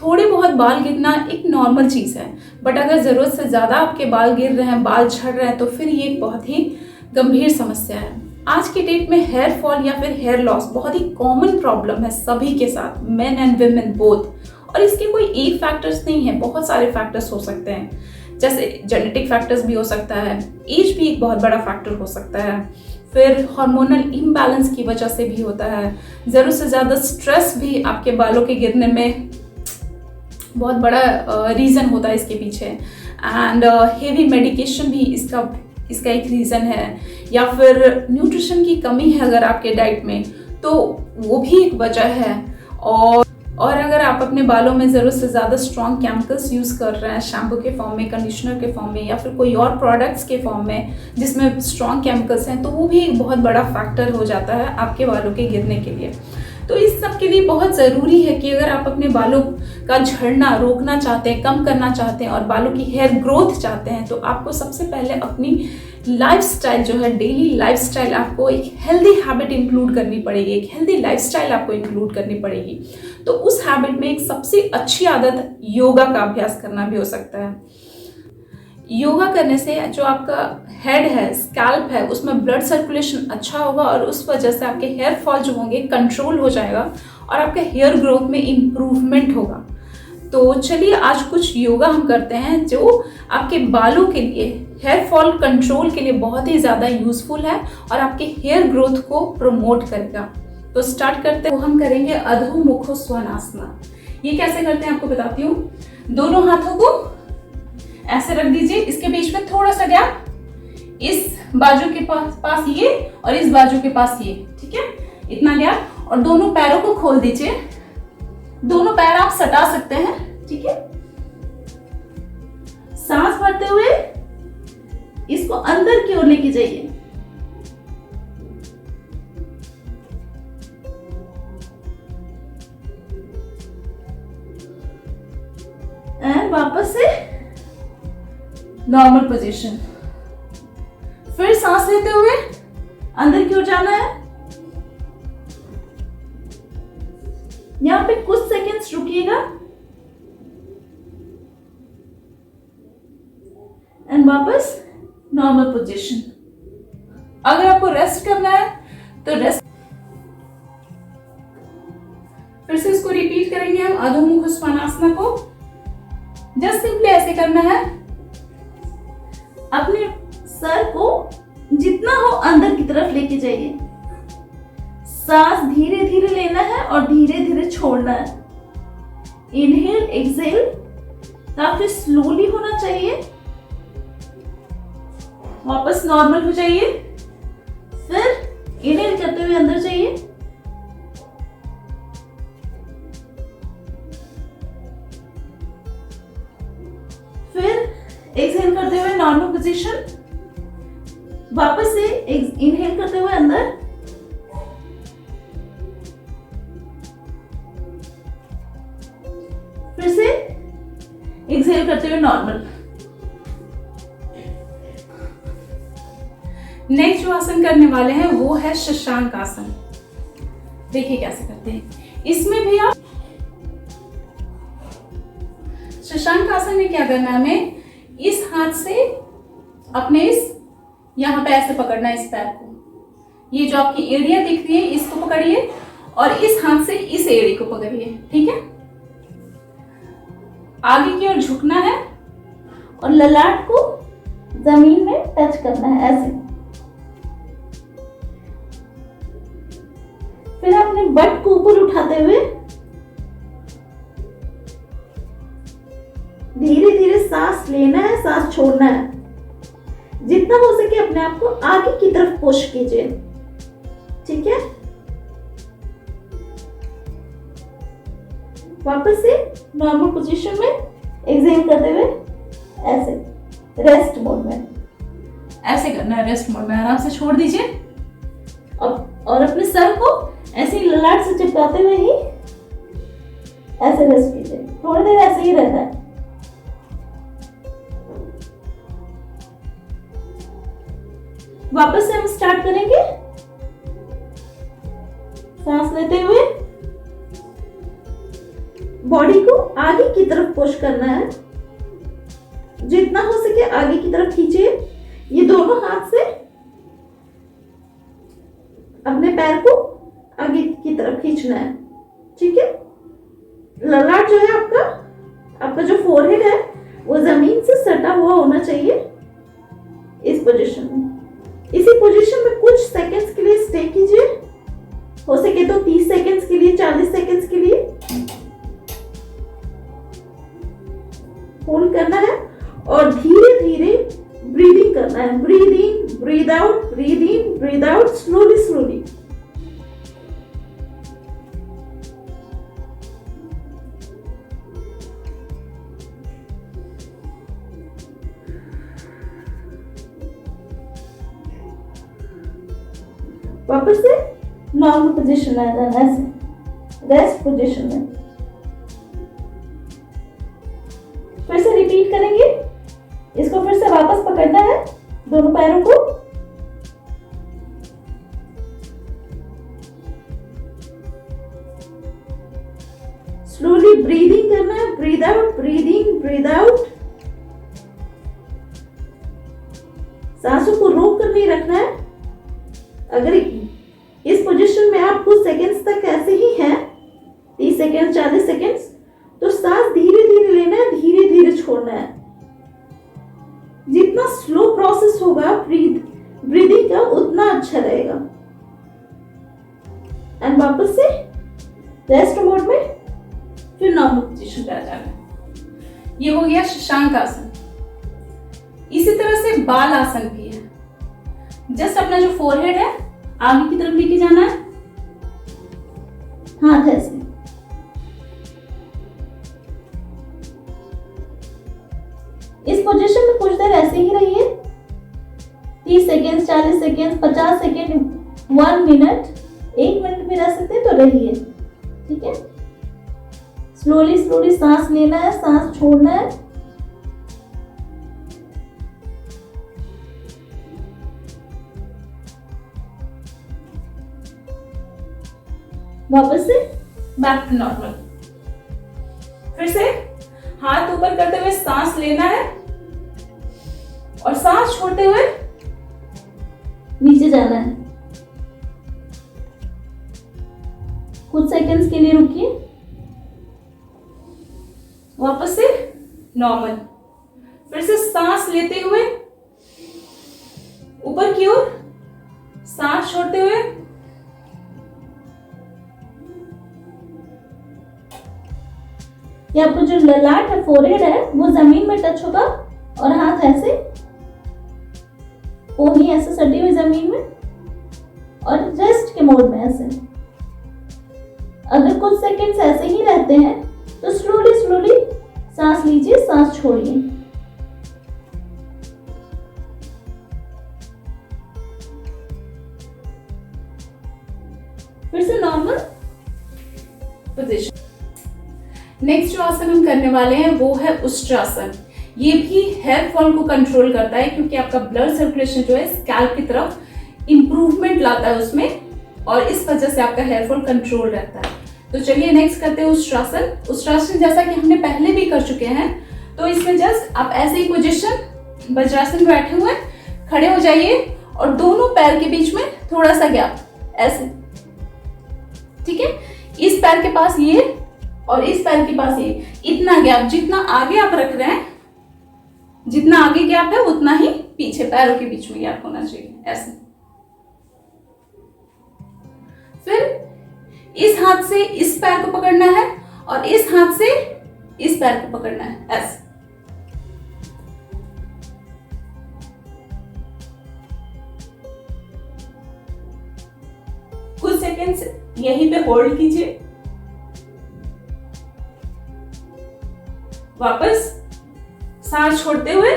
थोड़े बहुत बाल गिरना एक नॉर्मल चीज़ है, बट अगर ज़रूरत से ज़्यादा आपके बाल गिर रहे हैं, बाल झड़ रहे हैं, तो फिर ये एक बहुत ही गंभीर समस्या है। आज के डेट में हेयर फॉल या फिर हेयर लॉस बहुत ही कॉमन प्रॉब्लम है सभी के साथ, मेन एंड विमेन बोथ। और इसके कोई एक फैक्टर्स नहीं है, बहुत सारे फैक्टर्स हो सकते हैं, जैसे जेनेटिक फैक्टर्स भी हो सकता है, एज भी एक बहुत बड़ा फैक्टर हो सकता है, फिर हार्मोनल इम्बैलेंस की वजह से भी होता है, ज़रूरत से ज़्यादा स्ट्रेस भी आपके बालों के गिरने में बहुत बड़ा रीज़न होता है इसके पीछे, एंड हेवी मेडिकेशन भी इसका एक रीज़न है, या फिर न्यूट्रिशन की कमी है अगर आपके डाइट में तो वो भी एक वजह है। और अगर आप अपने बालों में ज़रूरत से ज़्यादा स्ट्रॉन्ग केमिकल्स यूज़ कर रहे हैं, शैम्पू के फॉर्म में, कंडीशनर के फॉर्म में, या फिर कोई और प्रोडक्ट्स के फॉर्म में जिसमें स्ट्रॉन्ग केमिकल्स हैं, तो वो भी एक बहुत बड़ा फैक्टर हो जाता है आपके बालों के गिरने के लिए। तो इस सब के लिए बहुत ज़रूरी है कि अगर आप अपने बालों का झड़ना रोकना चाहते हैं, कम करना चाहते हैं और बालों की हेयर ग्रोथ चाहते हैं, तो आपको सबसे पहले अपनी लाइफस्टाइल जो है, डेली लाइफस्टाइल, आपको एक हेल्दी हैबिट इंक्लूड करनी पड़ेगी, एक हेल्दी लाइफस्टाइल आपको इंक्लूड करनी पड़ेगी। तो उस हैबिट में एक सबसे अच्छी आदत योगा का अभ्यास करना भी हो सकता है। योगा करने से जो आपका हेड है, स्कैल्प है, उसमें ब्लड सर्कुलेशन अच्छा होगा और उस वजह से आपके हेयर फॉल जो होंगे कंट्रोल हो जाएगा और आपके हेयर ग्रोथ में इम्प्रूवमेंट होगा। तो चलिए आज कुछ योगा हम करते हैं जो आपके बालों के लिए, हेयर फॉल कंट्रोल के लिए बहुत ही ज़्यादा यूजफुल है और आपके हेयर ग्रोथ को प्रमोट करेगा। तो स्टार्ट करते हैं। हम करेंगे अधो मुखो स्वानासना। ये कैसे करते हैं आपको बताती हूँ। दोनों हाथों को ऐसे रख दीजिए, इसके बीच में थोड़ा सा गैप, इस बाजू के पास ये और इस बाजू के पास ये, ठीक है, इतना गैप। और दोनों पैरों को खोल दीजिए, दोनों पैर आप सटा सकते हैं, ठीक है। सांस भरते हुए इसको अंदर की ओर लेके जाइए, एंड वापस से नॉर्मल पोजीशन। फिर सांस लेते हुए अंदर की ओर जाना है, यहां पे कुछ सेकंड्स रुकिएगा एंड वापस नॉर्मल पोजीशन। अगर आपको रेस्ट करना है तो रेस्ट। फिर से इसको रिपीट करेंगे हम अधोमुख स्वानासना को। जस्ट सिंपली ऐसे करना है, अपने सर को जितना हो अंदर की तरफ लेके जाइए, सांस धीरे धीरे लेना है और धीरे धीरे छोड़ना है। इनहेल एक्सहेल काफी स्लोली होना चाहिए। वापस नॉर्मल हो जाइए, फिर इनहेल करते हुए अंदर जाइए, फिर एक्सहेल करते हुए नॉर्मल पोजीशन, वापस से इनहेल करते हुए अंदर, फिर से एक्सहेल करते हुए नॉर्मल। नेक्स्ट जो आसन करने वाले हैं वो है शशांक आसन। देखिए कैसे करते हैं। इसमें भी आप शशांक आसन में क्या करना है, हमें इस हाथ से अपने इस यहां पे ऐसे पकड़ना है इस पैर को, ये जो आपकी एड़ियां दिख रही है इसको पकड़िए और इस हाथ से इस एड़ी को पकड़िए, ठीक है। आगे की ओर झुकना है और ललाट को जमीन में टच करना है ऐसे। फिर अपने बट को ऊपर उठाते हुए धीरे धीरे सांस लेना है, सांस छोड़ना है। जितना हो सके अपने आप को आगे की तरफ पुश कीजिए, ठीक है। वापस से नॉर्मल पोजीशन में एक्सहेल करते हुए ऐसे रेस्ट मोड में, ऐसे करना है। रेस्ट मोड में आराम से छोड़ दीजिए और अपने सर को ऐसे ही ललाट से चिपकाते हुए ही ऐसे रेस्ट कीजिए। थोड़ी देर ऐसे ही रहना है। वापस से हम स्टार्ट करेंगे। सांस लेते हुए बॉडी को आगे की तरफ पुश करना है, जितना हो सके आगे की तरफ खींचिए। ये दोनों हाथ से अपने पैर को आगे की तरफ खींचना है, ठीक है। ललाट जो है आपका जो फोरहेड है वो जमीन से सटा हुआ होना चाहिए इस पोजीशन में। इसी पोजीशन में कुछ सेकंड्स के लिए स्टे कीजिए, हो सके तो 30 सेकंड्स के लिए, 40 सेकंड्स के लिए होल्ड करना है और धीरे धीरे ब्रीदिंग करना है। Breathe in, breathe out, breathe in, breathe out, slowly slowly. वापस से नॉर्मल पोजीशन में आ जाना, ऐसे रेस्ट पोजीशन में। फिर से रिपीट करेंगे, इसको फिर से वापस पकड़ना है दोनों पैरों को, स्लोली ब्रीदिंग करना है, breathe out, breathe in, breathe out. सांसों को रोक कर नहीं रखना है। अगर इस पोजीशन में आप कुछ सेकंड्स तक ऐसे ही हैं, 30 सेकंड, 40 सेकंड्स, तो सांस धीरे धीरे लेना है, धीरे धीरे छोड़ना है। जितना स्लो प्रोसेस होगा ब्रीदिंग का उतना अच्छा रहेगा। एंड वापस से रेस्ट मोड में फिर नॉर्मल पोजीशन पे आ जाना है। ये हो गया शशांक आसन। इसी तरह से बाल आसन भी है। जस्ट अपना जो फोरहेड है आगे की तरफ लेके जाना है, हाथ ऐसे। इस पोजीशन में कुछ देर ऐसे ही रहिए, 30 second, 40 second, 50 second, 1 minute, 1 minute भी रह सकते हैं तो रहिए, ठीक है। स्लोली स्लोली सांस लेना है, सांस छोड़ना है। वापस से बैक टू नॉर्मल। फिर से हाथ ऊपर करते हुए सांस लेना है और सांस छोड़ते हुए नीचे जाना है। कुछ सेकंड्स के लिए रुकिए, वापस से नॉर्मल। फिर से सांस लेते हुए ऊपर की ओर, सांस छोड़ते हुए ये आपको जो ललाट है, फोरहेड है, वो जमीन में टच होगा और हाथ ऐसे कोहनी ऐसे सटी हुई जमीन में और रेस्ट के मोड में ऐसे। अगर कुछ सेकंड्स ऐसे ही रहते हैं तो स्लोली स्लोली सांस लीजिए, सांस छोड़िए। फिर से नॉर्मल पोजीशन। नेक्स्ट जो आसन हम करने वाले हैं वो है उष्ट्रासन। ये भी हेयर फॉल को कंट्रोल करता है क्योंकि आपका ब्लड सर्कुलेशन जो है स्कैल्प की तरफ इंप्रूवमेंट लाता है उसमें, और इस वजह से आपका हेयर फॉल कंट्रोल रहता है। तो चलिए नेक्स्ट करते हैं उष्ट्रासन। उष्ट्रासन जैसा कि हमने पहले भी कर चुके हैं, तो इसमें जस्ट आप ऐसे ही पोजीशन वज्रासन में बैठे हुए खड़े हो जाइए और दोनों पैर के बीच में थोड़ा सा गैप ऐसे, ठीक है। इस पैर के पास ये और इस पैर के पास ये, इतना गैप, जितना आगे आप रख रहे हैं, जितना आगे गैप है उतना ही पीछे पैरों के बीच में गैप होना चाहिए, ऐसे। फिर इस हाथ से इस पैर को पकड़ना है और इस हाथ से इस पैर को पकड़ना है, ऐसे। कुछ सेकेंड्स यहीं पे होल्ड कीजिए, वापस सांस छोड़ते हुए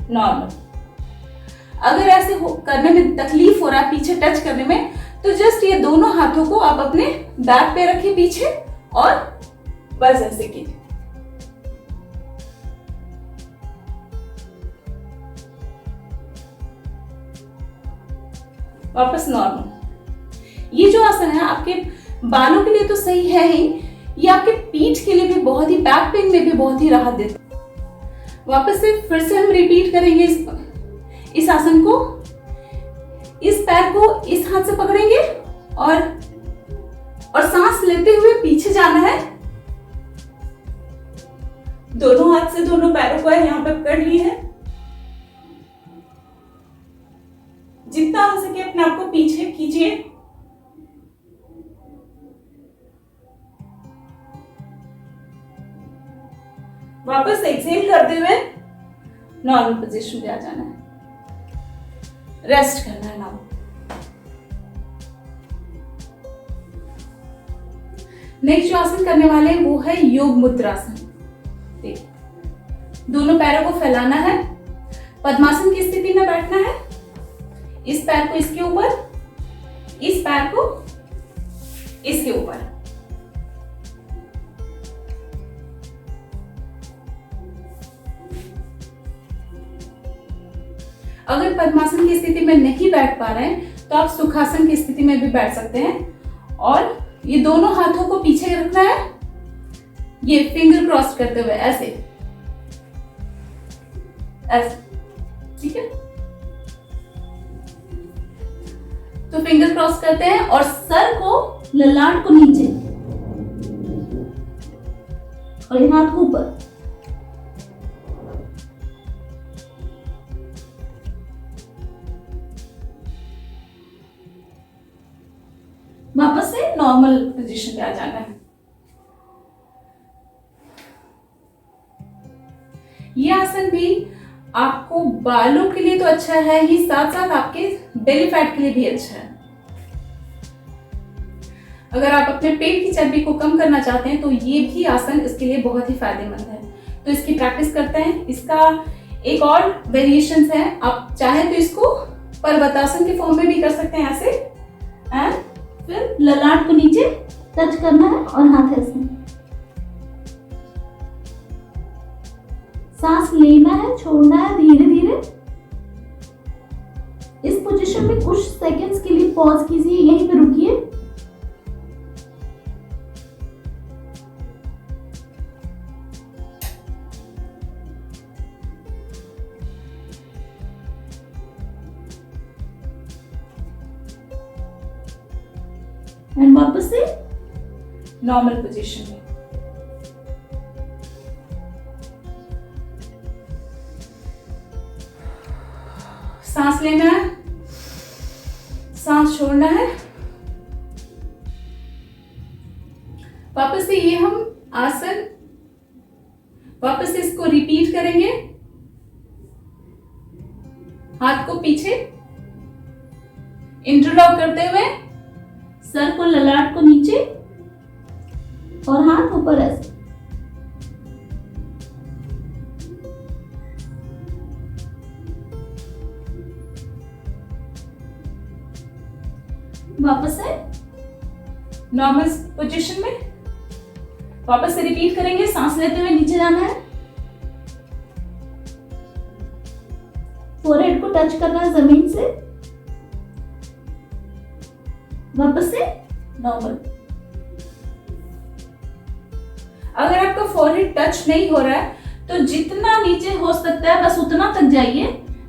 नॉर्मल। अगर ऐसे करने में तकलीफ हो रहा है, पीछे टच करने में, तो जस्ट ये दोनों हाथों को आप अपने बैक पे रखिए पीछे और बस ऐसे कीजिए। वापस नॉर्मल। ये जो आसन है आपके बालों के लिए तो सही है ही, ये आपके पीठ के लिए भी बहुत ही, बैक पेन में भी बहुत ही राहत देता है। वापस से फिर से हम रिपीट करेंगे इस आसन को। इस पैर को इस हाथ से पकड़ेंगे और सांस लेते हुए पीछे जाना है। दोनों हाथ से दोनों पैरों को यहाँ पे पकड़ लिए हैं। जितना हो सके अपने आप को पीछे खींचिए। वापस एक्सहेल करते हुए नॉर्मल पोजीशन पे आ जाना है, रेस्ट करना है नाउ। नेक्स्ट जो आसन करने वाले हैं वो है योग मुद्रासन। देखिए, दोनों पैरों को फैलाना है, पद्मासन की स्थिति में बैठना है। इस पैर को इसके ऊपर, इस पैर को इसके ऊपर। अगर पद्मासन की स्थिति में नहीं बैठ पा रहे हैं तो आप सुखासन की स्थिति में भी बैठ सकते हैं। और ये दोनों हाथों को पीछे रखना है, ये फिंगर क्रॉस करते हुए ऐसे ऐसे, ठीक है। तो फिंगर क्रॉस करते हैं और सर को, ललाट को नीचे और हाथ को ऊपर। वापस से नॉर्मल पोजीशन पे आ जाना है। यह आसन भी आपको बालों के लिए तो अच्छा है ही, साथ साथ आपके बेली फैट के लिए भी अच्छा है। अगर आप अपने पेट की चर्बी को कम करना चाहते हैं तो ये भी आसन इसके लिए बहुत ही फायदेमंद है। तो इसकी प्रैक्टिस करते हैं। इसका एक और वेरिएशंस है, आप चाहे तो इसको पर्वतासन के फॉर्म में भी कर सकते हैं ऐसे, एंड फिर ललाट को नीचे टच करना है और हाथ ऐसे सांस लेना है, छोड़ना है धीरे धीरे। इस पोजीशन में कुछ सेकंड्स के लिए पॉज कीजिए, यहीं पे रुकिए। एंड वापस से नॉर्मल पोजीशन में। सांस लेना है, सांस छोड़ना है। वापस से ये हम आसन वापस से इसको रिपीट करेंगे। हाथ को पीछे इंटरलॉक करते हुए, सर को, ललाट को नीचे और हाथ ऊपर ऐसे। वापस से नॉर्मल पोजीशन में वापस से रिपीट करेंगे। सांस लेते हुए नीचे जाना है, फोरहेड को टच करना है जमीन से। वापस से नॉर्मल। अगर आपका फोरहेड टच नहीं हो रहा है तो जितना नीचे हो सकता है बस उतना तक जाइए,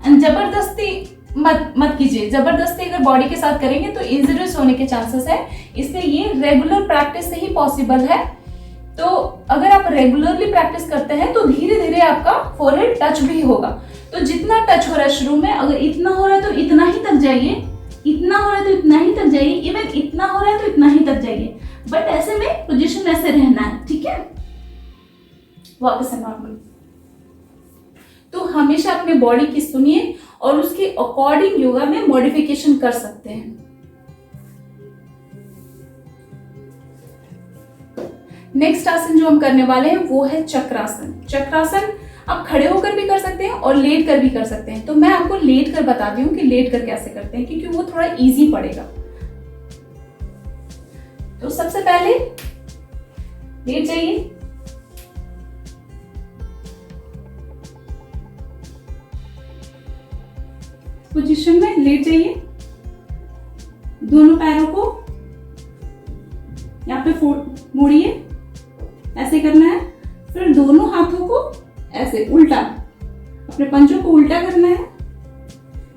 एंड जबरदस्ती मत कीजिए। जबरदस्ती अगर बॉडी के साथ करेंगे तो इंजरीज होने के चांसेस है, इसलिए ये रेगुलर प्रैक्टिस से ही पॉसिबल है। तो अगर आप रेगुलरली प्रैक्टिस करते हैं तो धीरे धीरे आपका फोरहेड टच भी होगा। तो जितना टच हो रहा है शुरू में, अगर इतना हो रहा है तो इतना ही तक जाइए, इतना हो रहा है तो इतना ही तक जाइए, इवन इतना हो रहा है तो इतना ही तक जाइए, बट ऐसे में पोजीशन ऐसे रहना है, ठीक है। वापस से नॉर्मल। तो हमेशा अपने बॉडी की सुनिए और उसके अकॉर्डिंग योगा में मॉडिफिकेशन कर सकते हैं। नेक्स्ट आसन जो हम करने वाले हैं वो है चक्रासन। चक्रासन आप खड़े होकर भी कर सकते हैं और लेट कर भी कर सकते हैं। तो मैं आपको लेट कर बताती हूँ कि लेट कर कैसे करते हैं, क्योंकि वो थोड़ा इजी पड़ेगा। तो सबसे पहले लेट जाइए, पोजीशन में लेट जाइए। दोनों पैरों को यहाँ पे मोड़िए ऐसे करना है। फिर दोनों हाथों को ऐसे उल्टा, अपने पंजों को उल्टा करना है।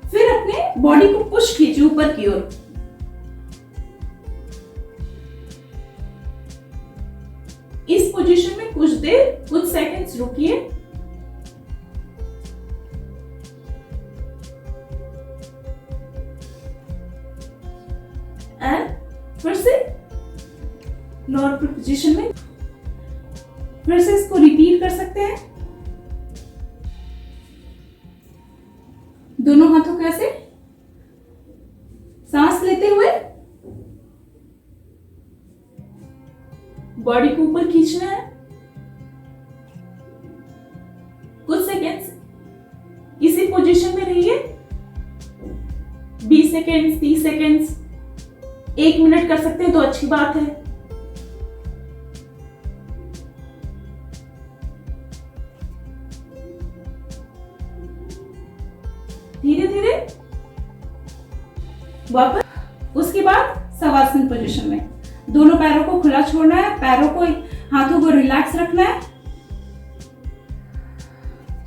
फिर अपने बॉडी को पुश कीजिए ऊपर की ओर। इस पोजीशन में कुछ देर, कुछ सेकंड्स रुकिए। एंड फिर से लोअर पोजीशन में, फिर से इसको रिपीट कर सकते हैं। दोनों हाथों को ऐसे सांस लेते हुए बॉडी को ऊपर खींचना है। कुछ सेकेंड्स इसी पोजीशन में रहिए, 20 सेकेंड्स, 30 सेकेंड्स, 1 मिनट कर सकते हैं तो अच्छी बात है। धीरे धीरे वापस। उसके बाद शवासन पोजीशन में दोनों पैरों को खुला छोड़ना है, पैरों को, हाथों को रिलैक्स रखना है।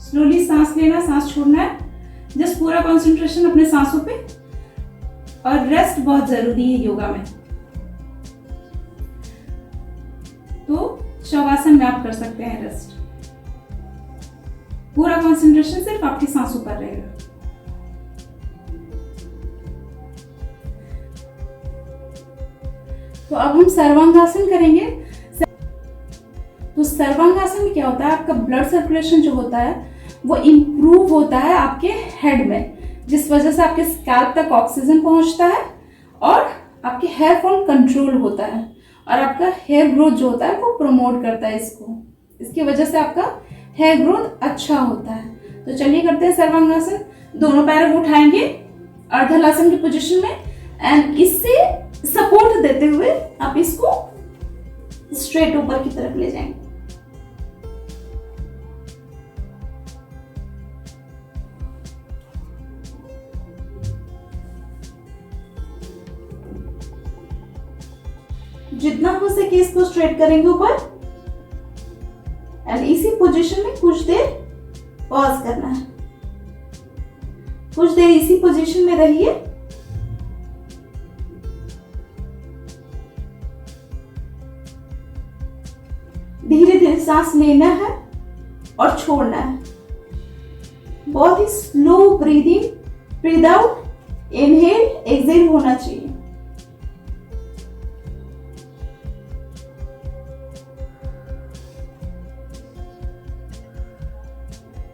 स्लोली सांस लेना, सांस छोड़ना है। जस्ट पूरा कंसंट्रेशन अपने सांसों पे। और रेस्ट बहुत जरूरी है योगा में, तो शवासन में आप कर सकते हैं रेस्ट। पूरा कंसंट्रेशन सिर्फ आपकी सांसों पर रहेगा। तो अब हम सर्वांगासन करेंगे। तो सर्वांगासन में क्या होता है, आपका ब्लड सर्कुलेशन जो होता है वो इंप्रूव होता है आपके हेड में, जिस वजह से आपके स्कैल्प तक ऑक्सीजन पहुंचता है और आपके हेयर फॉल कंट्रोल होता है और आपका हेयर ग्रोथ जो होता है वो प्रमोट करता है इसकी वजह से आपका हेयर ग्रोथ अच्छा होता है। तो चलिए करते हैं सर्वांगासन। दोनों पैरों को उठाएंगे अर्धहलासन की पोजीशन में एंड इससे सपोर्ट देते हुए आप इसको स्ट्रेट ऊपर की तरफ ले जाएंगे। जितना हो सके इसको स्ट्रेट करेंगे ऊपर एंड इसी पोजीशन में कुछ देर पॉज करना है। कुछ देर इसी पोजीशन में रहिए। धीरे धीरे सांस लेना है और छोड़ना है। बहुत ही slow breathing, breathe out, inhale, exhale होना चाहिए।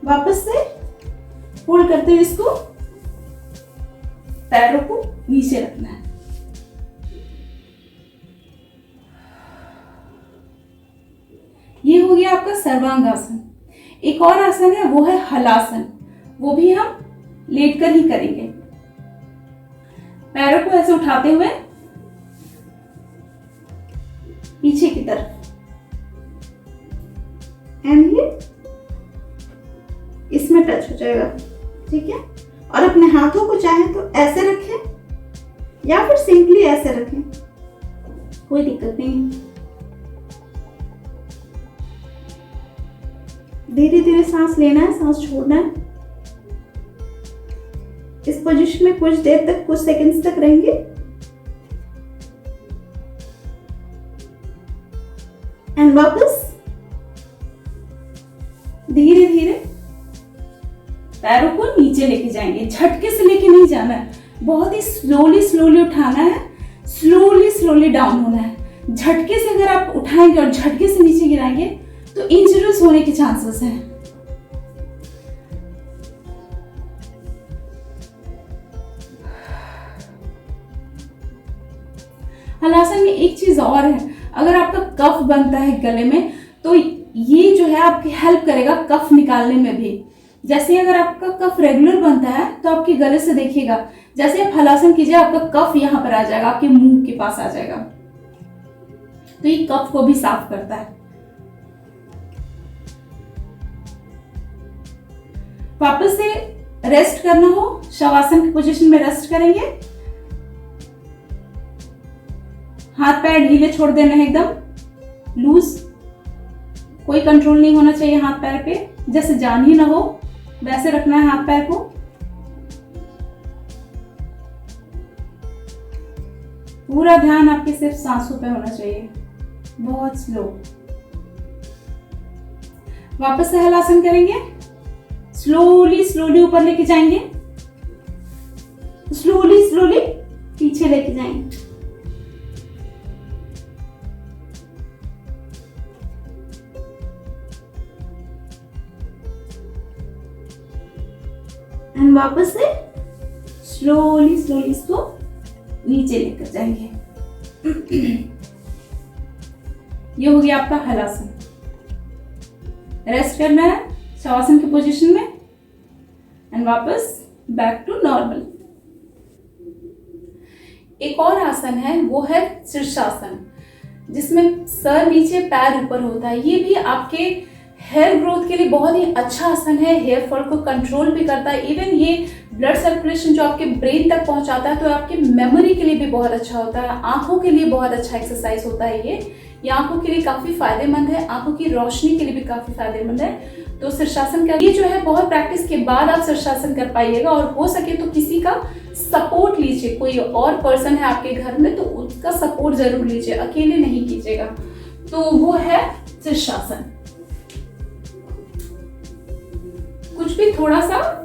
वापस से होल्ड करते हुए इसको पैरों को नीचे रखना है। ये हो गया आपका सर्वांगासन। एक और आसन है वो है हलासन, वो भी हम लेटकर ही करेंगे। पैरों को ऐसे उठाते हुए पीछे की तरफ एंड ये इसमें टच हो जाएगा, ठीक है। और अपने हाथों को चाहे तो ऐसे रखें या फिर सिंपली ऐसे रखें, कोई दिक्कत नहीं। धीरे धीरे सांस लेना है, सांस छोड़ना है। इस पोजीशन में कुछ देर तक, कुछ सेकंड्स तक रहेंगे एंड वापस धीरे धीरे पैरों को नीचे लेके जाएंगे। झटके से लेके नहीं जाना है, बहुत ही स्लोली स्लोली उठाना है, स्लोली स्लोली डाउन होना है। झटके से अगर आप उठाएंगे और झटके से नीचे गिराएंगे तो इंजरीज होने के चांसेस हैं। हलासन में एक चीज और है, अगर आपका कफ बनता है गले में तो ये जो है आपकी हेल्प करेगा कफ निकालने में भी। जैसे अगर आपका कफ रेगुलर बनता है तो आपके गले से देखिएगा, जैसे आप हलासन कीजिए आपका कफ यहाँ पर आ जाएगा, आपके मुंह के पास आ जाएगा, तो ये कफ को भी साफ करता है। वापस से रेस्ट करना हो, शवासन की पोजीशन में रेस्ट करेंगे। हाथ पैर ढीले छोड़ देना है, एकदम लूज। कोई कंट्रोल नहीं होना चाहिए हाथ पैर पे, जैसे जान ही ना हो वैसे रखना है हाथ पैर को। पूरा ध्यान आपके सिर्फ सांसों पे होना चाहिए, बहुत स्लो। वापस से हलासन करेंगे, स्लोली स्लोली ऊपर लेके जाएंगे, स्लोली स्लोली पीछे लेके जाएंगे। एंड वापस से स्लोली स्लोली इसको नीचे लेकर जाएंगे। ये हो गया आपका हलासन। रेस्ट करना है शवासन की पोजीशन में एंड वापस बैक टू नॉर्मल। एक और आसन है, वो है शीर्षासन, जिसमें सर नीचे पैर ऊपर होता है। ये भी आपके हेयर ग्रोथ के लिए बहुत ही अच्छा आसन है, हेयर फॉल को कंट्रोल भी करता है। इवन ये ब्लड सर्कुलेशन जो आपके ब्रेन तक पहुंचाता है, तो आपके मेमोरी के लिए भी बहुत अच्छा होता है। आंखों के लिए बहुत अच्छा एक्सरसाइज होता है ये आंखों के लिए काफी फायदेमंद है, आंखों की रोशनी के लिए भी काफी फायदेमंद है। तो शीर्षासन का ये जो है बहुत प्रैक्टिस के बाद आप शीर्षासन कर पाइएगा, और हो सके तो किसी का सपोर्ट लीजिए। कोई और पर्सन है आपके घर में तो उसका सपोर्ट जरूर लीजिए, अकेले नहीं कीजिएगा। तो वो है शीर्षासन। कुछ भी थोड़ा सा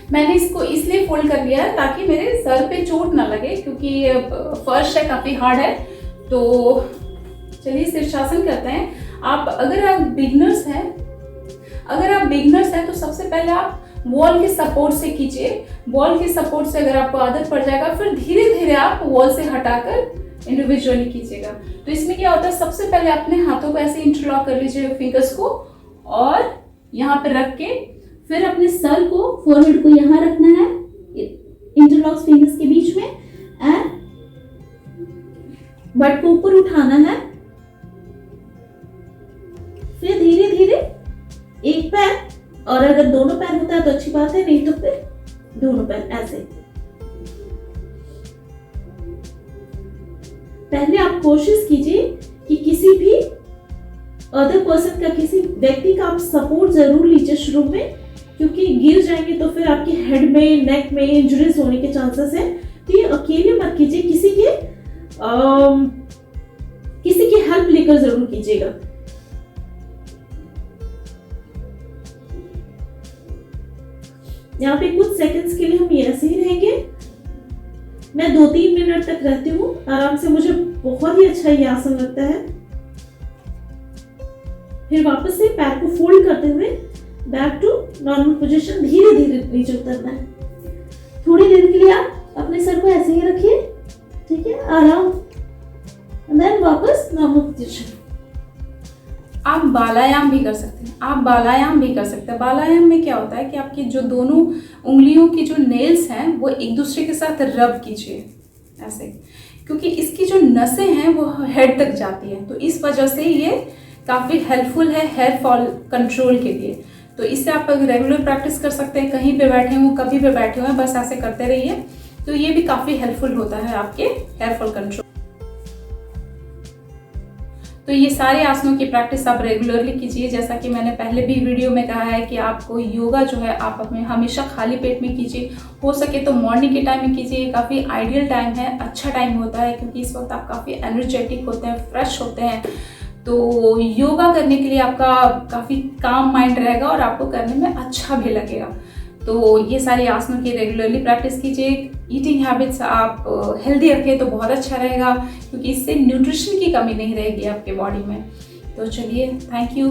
मैंने इसको इसलिए फोल्ड कर लिया है ताकि मेरे सर पे चोट ना लगे, क्योंकि फर्श है काफी हार्ड है। तो चलिए शीर्षासन करते हैं। अगर आप बिगनर्स हैं तो सबसे पहले आप वॉल के सपोर्ट से कीजिए। वॉल के सपोर्ट से अगर आपको आदत पड़ जाएगा, फिर धीरे धीरे आप वॉल से हटाकर इंडिविजुअली कीजिएगा। तो इसमें क्या होता है, सबसे पहले अपने हाथों को ऐसे इंटरलॉक कर लीजिए फिंगर्स को, और यहाँ पे रख के फिर अपने सर को, फोरहेड को यहाँ रखना है इंटरलॉक फिंगर्स के बीच में, एंड बट को ऊपर उठाना है। फिर धीरे धीरे एक पैर, और अगर दोनों पैर होता है तो अच्छी बात है, नहीं तो फिर दोनों पैर ऐसे। पहले आप कोशिश कीजिए कि किसी भी अदर पर्सन का, किसी व्यक्ति का आप सपोर्ट जरूर लीजिए शुरू में, क्योंकि गिर जाएंगे तो फिर आपके हेड में, नेक में इंजरीज होने के चांसेस हैं। तो ये अकेले मत कीजिए, किसी की हेल्प लेकर जरूर कीजिएगा। यहाँ पे कुछ सेकंड्स के लिए हम ये ऐसे ही रहेंगे। मैं 2-3 मिनट तक रहती हूँ आराम से, मुझे बहुत ही अच्छा ये आसन लगता है। फिर वापस से पैर को फोल्ड करते हुए बैक टू नॉर्मल पोजीशन, धीरे धीरे नीचे उतरना है। थोड़ी देर के लिए आप अपने सर को ऐसे ही रखिए, ठीक है, आराम, देन वापस नॉर्मल पोजीशन। आप बालायाम भी कर सकते हैं। बालायाम में क्या होता है कि आपकी जो दोनों उंगलियों की जो नेल्स हैं वो एक दूसरे के साथ रब कीजिए ऐसे, क्योंकि इसकी जो नसें हैं वो हेड तक जाती हैं। तो इस वजह से ये काफ़ी हेल्पफुल है हेयर फॉल कंट्रोल के लिए। तो इससे आप रेगुलर प्रैक्टिस कर सकते हैं, कहीं पे बैठे हो, कभी पे बैठे हो, बस ऐसे करते रहिए। तो ये भी काफ़ी हेल्पफुल होता है आपके हेयर फॉल कंट्रोल। तो ये सारे आसनों की प्रैक्टिस आप रेगुलरली कीजिए। जैसा कि मैंने पहले भी वीडियो में कहा है कि आपको योगा जो है आप अपने हमेशा खाली पेट में कीजिए, हो सके तो मॉर्निंग के टाइम में कीजिए। काफ़ी आइडियल टाइम है, अच्छा टाइम होता है, क्योंकि इस वक्त आप काफ़ी एनर्जेटिक होते हैं, फ्रेश होते हैं। तो योगा करने के लिए आपका काफ़ी काम माइंड रहेगा और आपको करने में अच्छा भी लगेगा। तो ये सारे आसनों की रेगुलरली प्रैक्टिस कीजिए। ईटिंग हैबिट्स आप हेल्दी रखें तो बहुत अच्छा रहेगा, क्योंकि इससे न्यूट्रिशन की कमी नहीं रहेगी आपके बॉडी में। तो चलिए, थैंक यू।